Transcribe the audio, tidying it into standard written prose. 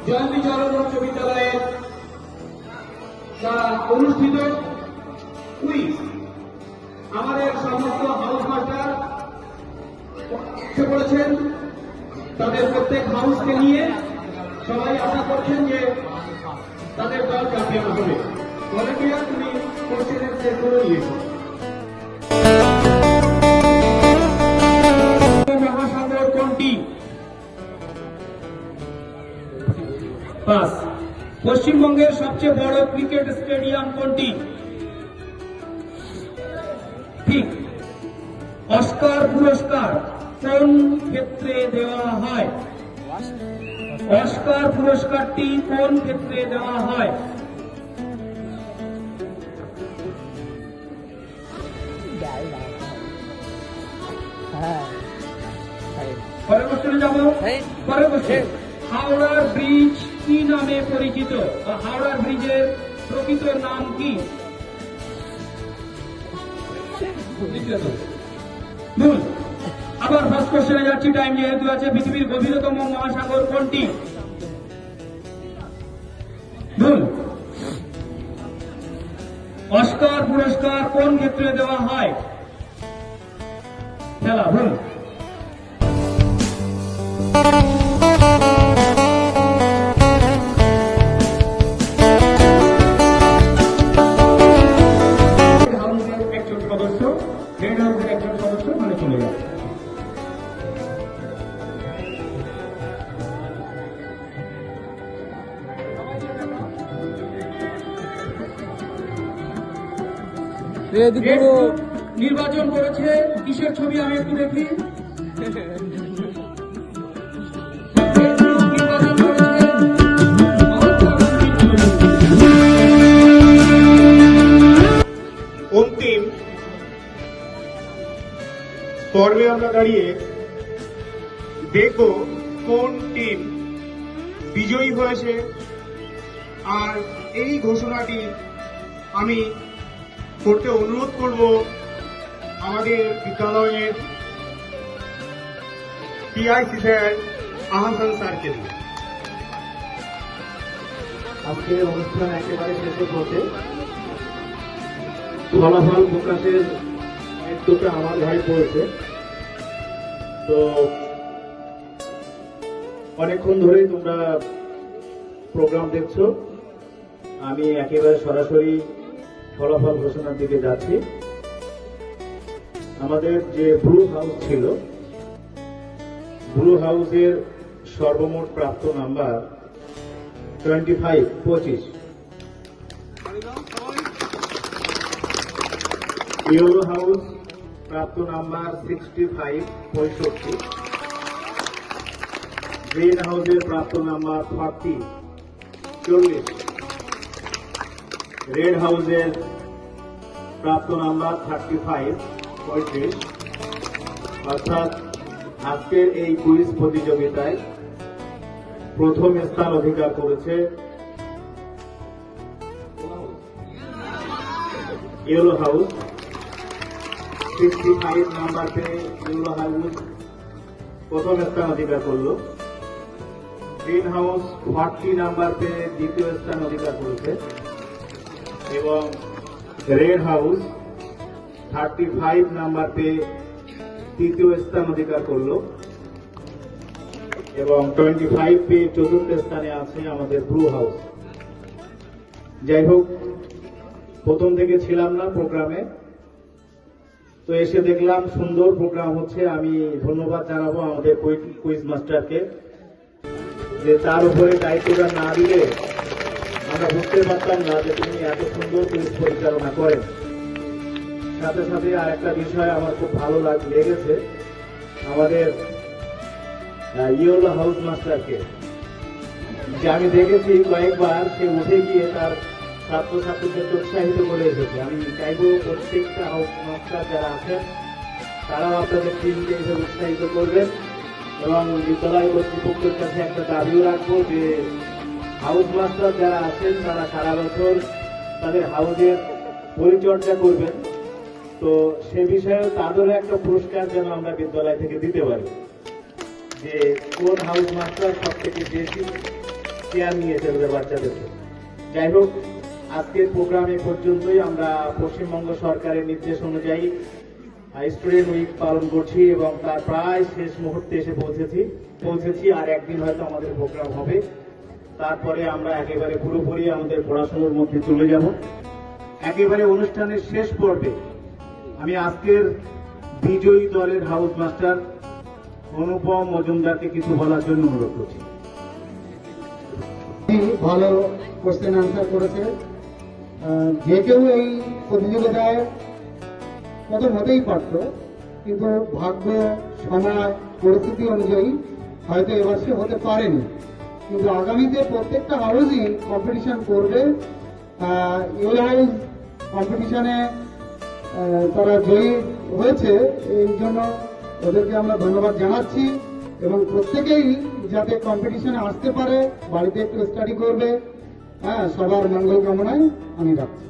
জয়ন্তী উচ্চ বিদ্যালয়ের দ্বারা অনুষ্ঠিত কুইজ। আমাদের সমস্ত হাউস মাস্টার করেছেন, তাদের প্রত্যেক হাউসকে নিয়ে সবাই আশা করছেন যে তাদের দল চ্যাম্পিয়ন হবে। ভলেন্টিয়ার, তুমি কোশ্চেনের সেটগুলো নিয়েছো। মহাসাগর কোনটি? পাস। পশ্চিমবঙ্গের সবচেয়ে বড় ক্রিকেট স্টেডিয়াম কোনটি? ঠিক। অস্কার পুরস্কার কোন ক্ষেত্রে দেওয়া হয়? অস্কার পুরস্কারটি কোন ক্ষেত্রে দেওয়া হয়? পরের কোশ্চেনে যাব। পরের কোশ্চেন, হাওড়ার ব্রিজ কি নামে পরিচিত? হাওড়ার ব্রিজের প্রকৃত নাম কি? ভুল। আবার ফার্স্ট কোশ্চেনে যাচ্ছি, টাইম যেহেতু আছে। পৃথিবীর গভীরতম মহাসাগর কোনটি? ভুল। অস্কার পুরস্কার কোন ক্ষেত্রে দেওয়া হয়? খেলা। ভুল। একজন সদস্য, রেড হাউসের একজন সদস্য মানে চলে যাবে। নির্বাচন করেছে কিসের ছবি আমি একটু দেখি। অন্তিম পর্বে আমরা দাঁড়িয়ে দেখব কোন টিম বিজয়ী হয়েছে। আর এই ঘোষণাটি আমি করতে অনুরোধ করব আমাদের বিদ্যালয়ের পিআইসি স্যার আহসান স্যারকে। আজকের অনুষ্ঠান একেবারে শেষে পথে। ফলাফল প্রকাশের দায়িত্বটা আমার ঘাড়ে পড়েছে। তো অনেকক্ষণ ধরেই তোমরা প্রোগ্রাম দেখছো, আমি একেবারে সরাসরি ফলাফল ঘোষণার দিকে যাচ্ছি। আমাদের যে ব্লু হাউস ছিল, ব্লু হাউসের সর্বমোট প্রাপ্ত নাম্বার 25। ইয়েলো হাউস প্রাপ্ত নাম্বার 65। গ্রিন হাউসের প্রাপ্ত নাম্বার 40। রেড হাউসের প্রাপ্ত নাম্বার 35। অর্থাৎ আজকের এই কুইজ প্রতিযোগিতায় প্রথম স্থান অধিকার করেছে ইয়েলো হাউস। 65 নাম্বার পেয়ে ইয়েলো হাউস প্রথম স্থান অধিকার করল। গ্রিন হাউস 40 নাম্বার পেয়ে দ্বিতীয় স্থান অধিকার করেছে এবং রেড হাউস 35 নাম্বার পেয়ে তৃতীয় স্থান অধিকার করল এবং 25 পেয়ে চতুর্থ স্থানে আছে আমাদের ব্লু হাউস। যাই হোক, প্রথম থেকে ছিলাম না প্রোগ্রামে, তো এসে দেখলাম সুন্দর প্রোগ্রাম হচ্ছে। আমি ধন্যবাদ জানাবো আমাদের কুইজ মাস্টারকে, যে তার উপরে দায়িত্বটা না দিলে আমরা বুঝতে পারতাম না যে তিনি এত সুন্দর কুইজ পরিচালনা করেন। সাথে সাথে আর একটা বিষয় আমার খুব ভালো লেগেছে, আমাদের ইয়েলো হাউস মাস্টারকে, যে আমি দেখেছি কয়েকবার সে উঠে গিয়ে তার ছাত্রছাত্রীদেরকে উৎসাহিত করে এসেছে। আমি চাইব প্রত্যেকটা হাউস মাস্টার যারা আছেন তারাও আপনাদের টিমকে এসে উৎসাহিত করবেন এবং বিদ্যালয় কর্তৃপক্ষের কাছে একটা দাবিও রাখবো যে হাউস মাস্টার যারা আছেন তারা সারা বছর তাদের হাউসের পরিচর্যা করবেন। তো সে বিষয়ে তাদেরও একটা পুরস্কার যেন আমরা বিদ্যালয় থেকে দিতে পারি, যে কোন হাউস মাস্টার সব থেকে বেশি কেয়ার নিয়েছে ওদের বাচ্চাদেরকে। যাই হোক, আজকের প্রোগ্রাম এ পর্যন্তই। আমরা পশ্চিমবঙ্গ সরকারের নির্দেশ অনুযায়ী স্টুডেন্ট উইক পালন করছি এবং তার প্রায় শেষ মুহূর্তে এসে পৌঁছেছি। আর একদিন হয়তো আমাদের প্রোগ্রাম হবে, তারপরে আমরা একেবারে পুরোপুরি আমাদের পড়াশোনার মধ্যে চলে যাব। একেবারে অনুষ্ঠানের শেষ পর্বে আমি আজকের বিজয়ী দলের হাউস মাস্টার অনুপম মজুমদারকে কিছু বলার জন্য অনুরোধ করছি। ভালো কোশ্চেন আনসার করেছে। যে কেউ এই প্রতিযোগিতায় প্রথম হতেই পারত, কিন্তু ভাগ্য, সময়, পরিস্থিতি অনুযায়ী হয়তো এবার সে হতে পারেনি। কিন্তু আগামীতে প্রত্যেকটা হাউসই কম্পিটিশন করবে। এই হাউস কম্পিটিশনে তারা জয়ী হয়েছে, এই জন্য ওদেরকে আমরা ধন্যবাদ জানাচ্ছি এবং প্রত্যেকেই যাতে কম্পিটিশনে আসতে পারে, বাড়িতে একটু স্টাডি করবে। সবার মঙ্গল কামনায় আমি রাখছি।